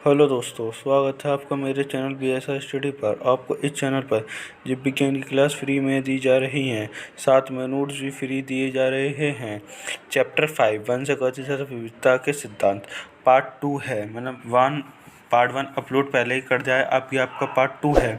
Hello दोस्तों, स्वागत है आपका मेरे चैनल BSR स्टडी पर। आपको इस चैनल पर जीव विज्ञान की क्लास फ्री में दी जा रही हैं, साथ में नोट्स भी फ्री दिए जा रहे हैं। चैप्टर 5 वन से गति विविधता के सिद्धांत पार्ट 2 है। मैंने पार्ट 1 अपलोड पहले ही कर दिया है, अभी आपका पार्ट 2 है।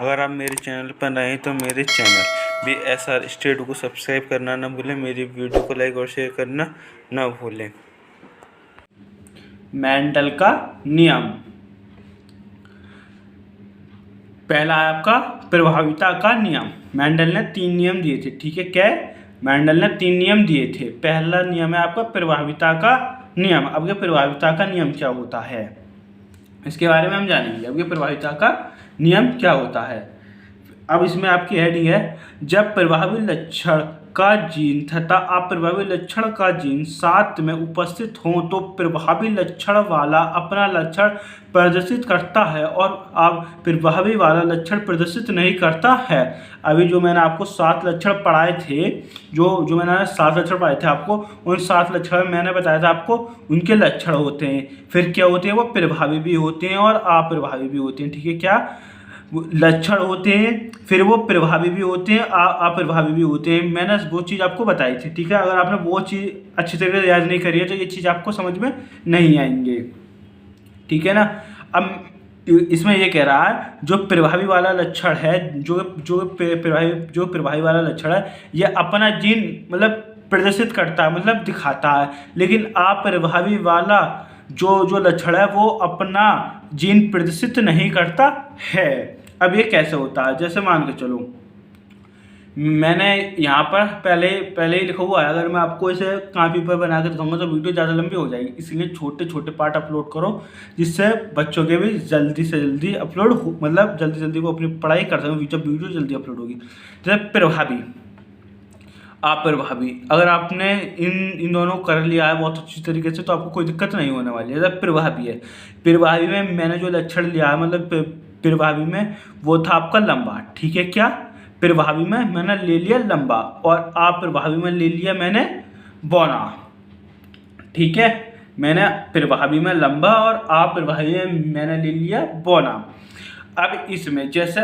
अगर आप मेरे चैनल पर नए हैं तो मेरे चैनल BSR स्टडी को सब्सक्राइब करना ना भूलें, मेरी वीडियो को लाइक और शेयर करना ना भूलें। मेंडल का नियम। पहला है आपका प्रभाविता का नियम। मेंडल ने 3 नियम दिए थे, ठीक है। क्या मेंडल ने 3 नियम दिए थे। पहला नियम है आपका प्रभाविता का नियम। अब ये प्रभाविता का नियम क्या होता है, इसके बारे में हम जानेंगे। अब ये प्रभाविता का नियम क्या होता है। अब इसमें आपकी हेडिंग है, जब प्रभावी लक्षण का जीन तथा अप्रभावी लक्षण का जीन साथ में उपस्थित हो तो प्रभावी लक्षण वाला अपना लक्षण प्रदर्शित करता है और अब प्रभावी वाला लक्षण प्रदर्शित नहीं करता है। अभी जो मैंने आपको 7 लक्षण पढ़ाए थे, जो मैंने 7 लक्षण पढ़ाए थे आपको, उन 7 लक्षण में मैंने बताया था आपको उनके लक्षण होते हैं। फिर क्या होते हैं, वो प्रभावी भी होते हैं और अप्रभावी भी होते हैं, ठीक है। क्या लक्षण होते हैं, फिर वो प्रभावी भी होते हैं, अप्रभावी भी होते हैं। मैंने वो चीज़ आपको बताई थी, ठीक है। अगर आपने वो चीज़ अच्छी तरीके से याद नहीं करी है तो ये चीज़ आपको समझ में नहीं आएंगे, ठीक है ना। अब इसमें ये कह रहा है, जो प्रभावी वाला लक्षण है, जो प्रभावी वाला लक्षण है, ये अपना जीन प्रदर्शित करता है, दिखाता है। लेकिन अप्रभावी वाला जो लक्षण है वो अपना जीन प्रदर्शित नहीं करता है। अब ये कैसे होता है, जैसे मान के चलो मैंने यहाँ पर पहले ही लिखा हुआ है। अगर मैं आपको इसे कॉपी पर बना कर दिखाऊंगा तो वीडियो ज़्यादा लंबी हो जाएगी, इसलिए छोटे छोटे पार्ट अपलोड करो, जिससे बच्चों के भी जल्दी से जल्दी अपलोड जल्दी वो अपनी पढ़ाई कर सकें, वीडियो जल्दी अपलोड होगी। जैसे प्रभावी अप्रभावी, अगर आपने इन दोनों कर लिया है बहुत अच्छी तरीके से तो आपको कोई दिक्कत नहीं होने वाली है। जैसे प्रभावी है, प्रभावी में मैंने जो लक्षण लिया है, प्रभावी में वो था आपका लंबा, ठीक है। क्या प्रभावी में मैंने ले लिया लंबा और अप्रभावी में ले लिया मैंने बौना, ठीक है। मैंने प्रभावी में लंबा और अप्रभावी में मैंने ले लिया बौना। अब इसमें जैसे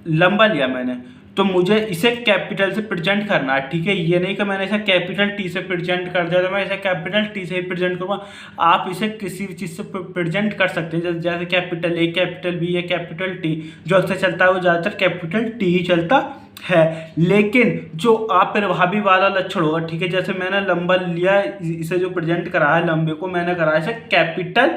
लंबा लिया मैंने तो मुझे इसे कैपिटल से प्रेजेंट करना है, ठीक है। ये नहीं कि मैंने इसे कैपिटल T से प्रेजेंट कर दिया तो मैं इसे कैपिटल T से ही प्रेजेंट करूँगा। आप इसे किसी भी चीज़ से प्रेजेंट कर सकते हैं, जैसे कैपिटल A, कैपिटल B या कैपिटल T। जो अक्सर चलता है वो ज़्यादातर कैपिटल T ही चलता है। लेकिन जो अप्रभावी वाला लक्षण होगा, ठीक है, जैसे मैंने लंबा लिया, इसे जो प्रेजेंट करा है लंबे को मैंने करा है इसे कैपिटल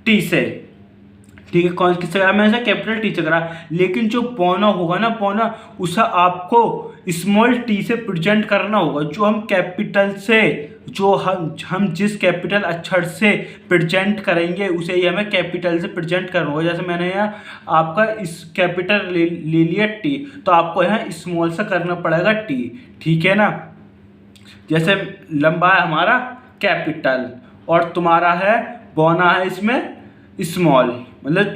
T से, ठीक है। कौन किससे करा, मैंने इसे कैपिटल T से करा। लेकिन जो बौना होगा ना, बौना उसे आपको स्मॉल t से प्रेजेंट करना होगा। जो हम कैपिटल से, जो हम जिस कैपिटल अक्षर से प्रेजेंट करेंगे उसे ही हमें कैपिटल से प्रेजेंट करना होगा। जैसे मैंने यहाँ आपका इस कैपिटल ले लिया T, तो आपको यहाँ स्मॉल से करना पड़ेगा T, ठीक है ना। जैसे लंबा है हमारा कैपिटल और तुम्हारा है बौना है इसमें स्मॉल,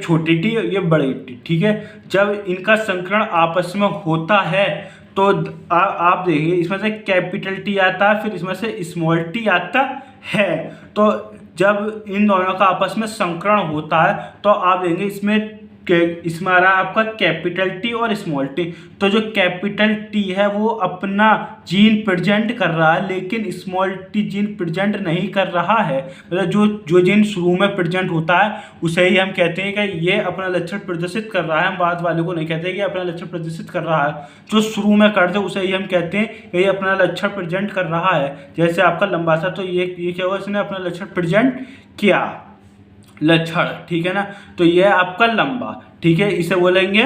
छोटी टी, ये बड़ी टी, ठीक है। जब इनका संकरण आपस में होता है तो आप देखिए इसमें से कैपिटल T आता है, फिर इसमें से स्मॉल t आता है। तो जब इन दोनों का आपस में संकरण होता है तो आप देखेंगे इसमें आ रहा है आपका कैपिटल T और स्मॉल t। तो जो कैपिटल T है वो अपना जीन प्रेजेंट कर रहा है, लेकिन स्मॉल t जीन प्रेजेंट नहीं कर रहा है। जो जीन शुरू में प्रेजेंट होता है उसे ही हम कहते हैं कि ये अपना लक्षण प्रदर्शित कर रहा है। हम बाद वाले को नहीं कहते कि अपना लक्षण प्रदर्शित कर रहा है। जो शुरू में कर दे उसे ही हम कहते हैं कि ये अपना लक्षण प्रेजेंट कर रहा है। जैसे आपका लंबा था तो ये क्या हुआ, इसने अपना लक्षण प्रेजेंट किया, लक्षण, ठीक है ना। तो ये आपका लंबा, ठीक है, इसे बोलेंगे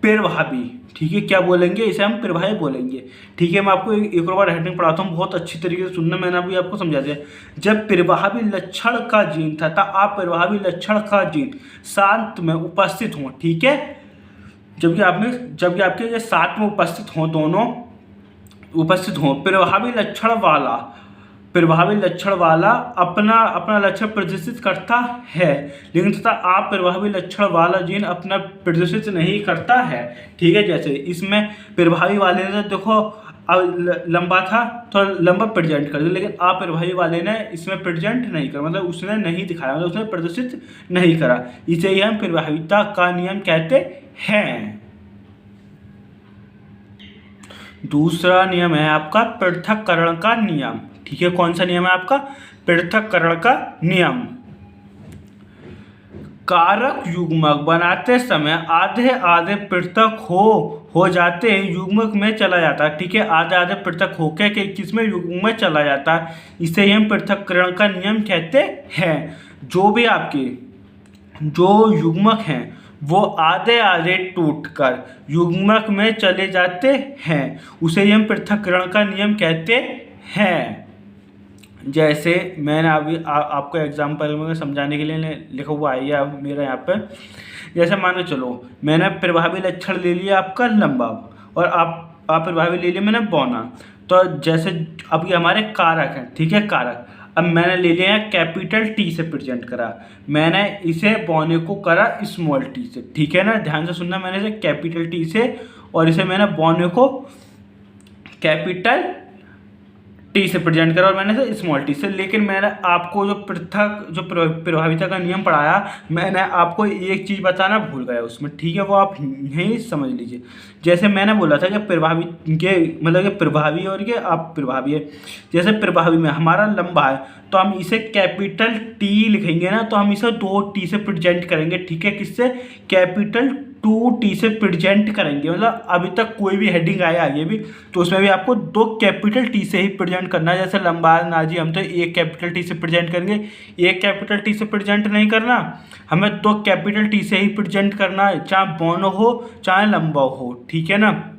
प्रभावी, ठीक है। क्या बोलेंगे, इसे हम प्रभावी बोलेंगे, ठीक है। मैं आपको एक और बार हेडिंग पढ़ाता हूँ, बहुत अच्छी तरीके से सुनना, मैंने अभी आपको समझा दिया। जब प्रभावी लक्षण का जीन तथा अप्रभावी लक्षण का जीन साथ में उपस्थित हो, ठीक है, जबकि आपके ये साथ में उपस्थित हो, दोनों उपस्थित हो, प्रभावी लक्षण वाला अपना लक्षण प्रदर्शित करता है, लेकिन तथा अप्रभावी लक्षण वाला जीन अपना प्रदर्शित नहीं करता है, ठीक है। जैसे इसमें प्रभावी वाले ने देखो अब लंबा था तो लंबा प्रेजेंट कर दिया, लेकिन अप्रभावी वाले ने इसमें प्रेजेंट नहीं करा, मतलब उसने नहीं दिखाया, मतलब उसने प्रदर्शित नहीं करा। इसे ही हम प्रभाविता का नियम कहते हैं। दूसरा नियम है आपका पृथक्करण का नियम। ठीक है, कौन सा नियम है आपका? पृथक्करण का नियम। कारक युग्मक बनाते समय आधे आधे पृथक हो जाते हैं, युग्मक में चला जाता है। ठीक है, आधे आधे पृथक होकर के किसमें? युग्मक में चला जाता है। इसे ही हम पृथक्करण का नियम कहते हैं। जो भी आपके जो युग्मक हैं वो आधे आधे टूटकर युग्मक में चले जाते हैं, उसे ही हम पृथक्करण का नियम कहते हैं। जैसे मैंने अभी आपको एग्जाम्पल में समझाने के लिए लिखा हुआ है या मेरा यहाँ पे, जैसे मान के चलो मैंने प्रभावी लक्षण ले लिया आपका लंबा और आप प्रभावी ले लिया मैंने बौना। तो जैसे अभी हमारे कारक हैं, ठीक है, कारक अब मैंने ले लिया कैपिटल टी से प्रेजेंट करा, मैंने इसे बौने को करा स्मॉल टी से। ठीक है ना, ध्यान से सुनना, मैंने इसे कैपिटल टी से और इसे मैंने बौने को कैपिटल टी से प्रेजेंट करा और मैंने इसे स्मॉल टी से। लेकिन मैंने आपको जो प्रभाविता का नियम पढ़ाया, मैंने आपको एक चीज़ बताना भूल गया उसमें। ठीक है, वो आप यहीं समझ लीजिए। जैसे मैंने बोला था कि प्रभावी के मतलब कि प्रभावी और ये आप प्रभावी है। जैसे प्रभावी में हमारा लंबा है तो हम इसे कैपिटल टी लिखेंगे ना, तो हम इसे 2T से प्रेजेंट करेंगे। ठीक है, किससे? कैपिटल 2T से प्रेजेंट करेंगे। मतलब अभी तक कोई भी हेडिंग आए आगे भी तो उसमें भी आपको 2 कैपिटल टी से ही प्रेजेंट करना है। जैसे लंबा ना जी, हम तो 1 कैपिटल टी से प्रेजेंट करेंगे, 1 कैपिटल टी से प्रेजेंट नहीं करना, हमें 2 कैपिटल टी से ही प्रेजेंट करना है, चाहे बौना हो चाहे लंबा हो। ठीक है ना,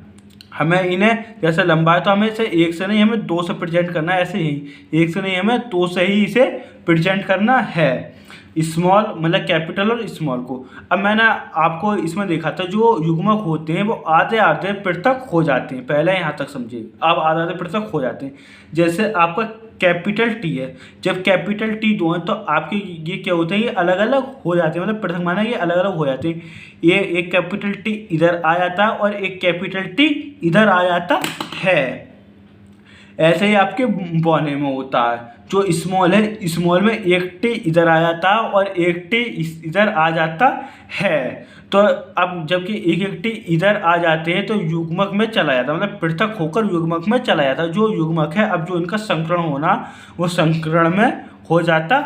हमें इन्हें जैसे लंबा है तो हमें इसे 1 से नहीं हमें 2 से प्रेजेंट करना है, ऐसे ही 1 से नहीं हमें 2 से ही इसे प्रेजेंट करना है, स्मॉल मतलब कैपिटल और स्मॉल को। अब मैंने आपको इसमें देखा था जो युग्मक होते हैं वो आधे आधे पृथक हो जाते हैं, पहले यहाँ तक समझिए। अब आधे आधे पृथक हो जाते हैं, जैसे आपका कैपिटल टी है, जब कैपिटल टी 2 है तो आपके ये क्या होते हैं, ये अलग अलग हो जाते हैं, मतलब पृथक माना ये अलग अलग हो जाते हैं। ये एक कैपिटल टी इधर आ जाता है और एक कैपिटल टी इधर आ जाता है। ऐसे ही आपके बौने में होता है, जो स्मॉल है स्मॉल में एक टी इधर आ जाता है और एक टी इधर आ जाता है। तो अब जबकि एक एक टी इधर आ जाते हैं तो युग्मक में चला जाता है, मतलब पृथक होकर युग्मक में चला जाता है। जो युग्मक है अब जो इनका संकरण होना वो संकरण में हो जाता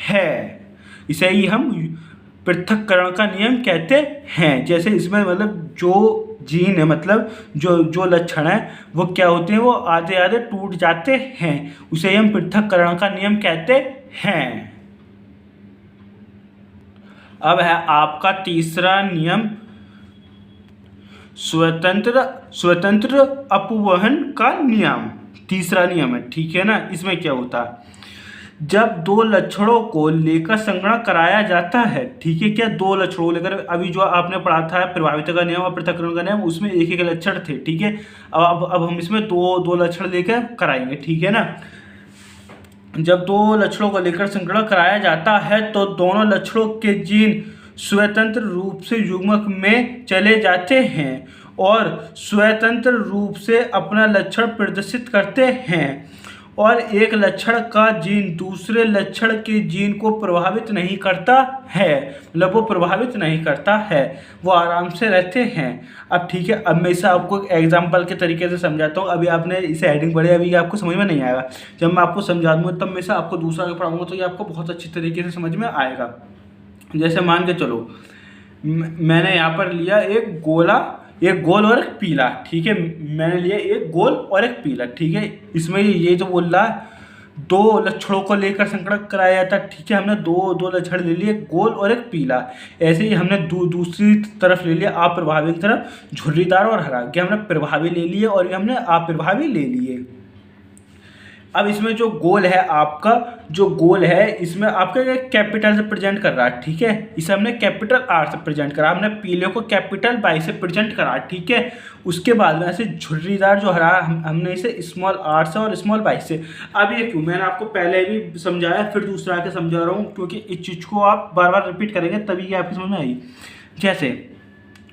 है। इसे ही हम पृथक्करण का नियम कहते हैं। जैसे इसमें मतलब जो जीन है, मतलब जो लक्षण है वो क्या होते हैं, वो आधे आधे टूट जाते हैं, उसे हम पृथक्करण का नियम कहते हैं। अब है आपका तीसरा नियम स्वतंत्र अपवहन का नियम। तीसरा नियम है, ठीक है ना। इसमें क्या होता है, जब 2 लक्षणों को लेकर संगणना कराया जाता है, ठीक है, क्या 2 लक्षणों को लेकर, अभी जो आपने पढ़ा था प्रभाविता का नियम और पृथक्करण का नियम, उसमें एक एक लक्षण थे। ठीक है, अब हम इसमें दो लक्षण लेकर कराएंगे। ठीक है ना, जब 2 लक्षणों को लेकर संगणना कराया जाता है तो दोनों लक्षणों के जीन स्वतंत्र रूप से युग्मक में चले जाते हैं और स्वतंत्र रूप से अपना लक्षण प्रदर्शित करते हैं, और एक लक्षण का जीन दूसरे लक्षण के जीन को प्रभावित नहीं करता है, मतलब वो प्रभावित नहीं करता है, वो आराम से रहते हैं। अब ठीक है, अब मैं इसे आपको एग्जांपल के तरीके से समझाता हूँ। अभी आपने इसे हेडिंग पढ़ी, अभी आपको समझ में नहीं आएगा, जब मैं आपको समझा दूँगा तब मैं इसे आपको दूसरा पढ़ाऊँगा तो ये आपको बहुत अच्छी तरीके से समझ में आएगा। जैसे मान के चलो मैंने यहाँ पर लिया एक गोल और एक पीला। ठीक है, मैंने लिया एक गोल और एक पीला। ठीक है, इसमें ये जो बोल रहा है 2 लक्षणों को लेकर संगणना कराया जाता है। ठीक है, हमने दो लक्षण ले लिए, गोल और एक पीला। ऐसे ही हमने दूसरी तरफ ले लिया अप्रभावी की तरफ, झुर्रीदार और हरा। क्या हमने प्रभावी ले लिए और ये हमने अप्रभावी ले लिए। अब इसमें जो गोल है आपका, जो गोल है इसमें आपका कैपिटल से प्रेजेंट कर रहा है। ठीक है, इसे हमने कैपिटल R से प्रेजेंट करा, हमने पीले को कैपिटल Y से प्रेजेंट करा। ठीक है, उसके बाद में ऐसे झुर्रीदार जो हरा हमने इसे स्मॉल R से और स्मॉल Y से। अब ये क्यों, मैंने आपको पहले भी समझाया फिर दूसरा आके समझा रहा हूँ, क्योंकि इस चीज़ को आप बार बार रिपीट करेंगे तभी ये आपकी समझ में आएगी। जैसे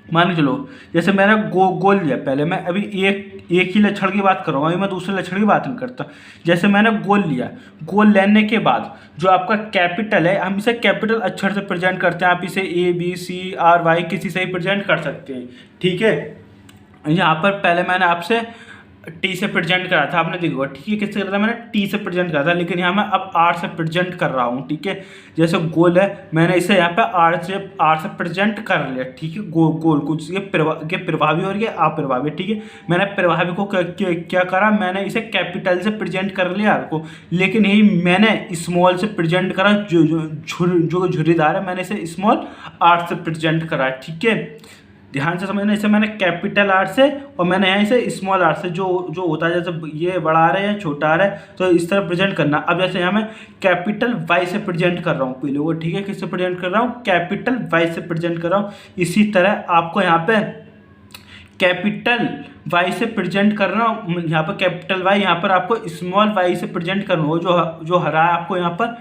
मान के चलो जैसे मैंने गोल लिया, पहले मैं अभी एक ही लक्षण की बात कर रहा हूँ, अभी मैं दूसरे लक्षण की बात नहीं करता। जैसे मैंने गोल लिया, गोल लेने के बाद जो आपका कैपिटल है, हम इसे कैपिटल अक्षर से प्रेजेंट करते हैं। आप इसे ABCRY किसी से ही प्रेजेंट कर सकते हैं, ठीक है। यहाँ पर पहले मैंने आपसे टी से प्रेजेंट करा था, आपने देखा ठीक है, किससे करा था मैंने, टी से प्रेजेंट करा था, लेकिन यहाँ मैं अब आर से प्रेजेंट कर रहा हूँ, ठीक है। जैसे गोल है, मैंने इसे यहाँ पे आर से प्रेजेंट कर लिया, ठीक है। गोल कुछ ये प्रभावी और ये अप्रभावी, ठीक है। मैंने प्रभावी को क्या करा, मैंने इसे कैपिटल से प्रेजेंट कर लिया आर को, लेकिन यही मैंने स्मॉल से प्रेजेंट करा, जो झुर्रीदार है मैंने इसे स्मॉल आर से प्रेजेंट करा, ठीक है। ध्यान से समझना, इसे मैंने कैपिटल आर से और मैंने यहाँ इसे स्मॉल आर से, जो होता है जैसे ये बड़ा आर है या छोटा आर है, तो इस तरह प्रेजेंट करना। अब जैसे यहाँ मैं कैपिटल वाई से प्रेजेंट कर रहा हूँ पहले वो, ठीक है। किससे प्रेजेंट कर रहा हूँ, कैपिटल वाई से प्रेजेंट कर रहा हूँ। इसी तरह आपको यहाँ पे कैपिटल वाई से प्रेजेंट करना, यहाँ पर कैपिटल वाई, यहाँ पर आपको स्मॉल वाई से प्रेजेंट करना होगा। जो हरा है आपको यहाँ पर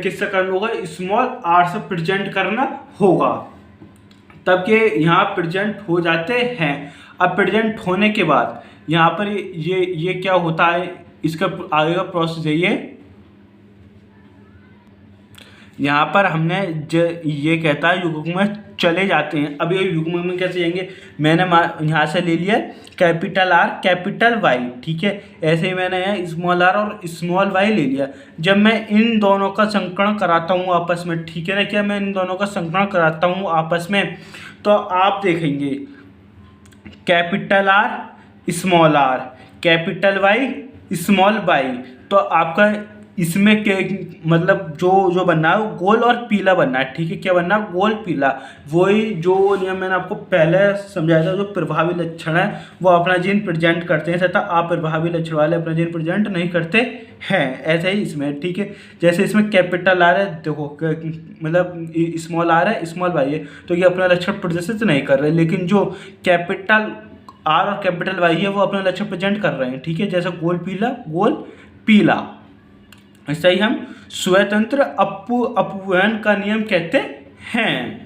किससे करना होगा, स्मॉल आर से प्रेजेंट करना होगा, तब के यहाँ प्रेजेंट हो जाते हैं। अब प्रेजेंट होने के बाद यहाँ पर ये क्या होता है, इसका आगे का प्रोसेस है ये। यहाँ पर हमने ये कहता है युग्म में चले जाते हैं। अब ये युग्म में कैसे जाएंगे, मैंने यहाँ से ले लिया कैपिटल आर कैपिटल वाई, ठीक है। ऐसे ही मैंने यहाँ स्मॉल आर और स्मॉल वाई ले लिया। जब मैं इन दोनों का संकलन कराता हूँ आपस में, ठीक है ना, क्या मैं इन दोनों का संकलन कराता हूँ आपस में, तो आप देखेंगे capital R small R capital Y small Y, तो आपका इसमें क्या मतलब जो बनना है गोल और पीला बनना है, ठीक है। क्या बनना है, गोल पीला। वही जो नियम मैंने आपको पहले समझाया था, जो प्रभावी लक्षण है वो अपना जीन प्रेजेंट करते हैं तथा अप्रभावी लक्षण वाले अपना जीन प्रेजेंट नहीं करते हैं। ऐसे ही इसमें, ठीक है। जैसे इसमें कैपिटल आर है, देखो मतलब स्मॉल आर है स्मॉल वाई है, तो ये अपना लक्षण प्रदर्शित नहीं कर रहे, लेकिन जो कैपिटल आर और कैपिटल वाई है वो अपना लक्षण प्रेजेंट कर रहे हैं, ठीक है। जैसे गोल पीला, ऐसा ही हम स्वतंत्र अपव्यय का नियम कहते हैं।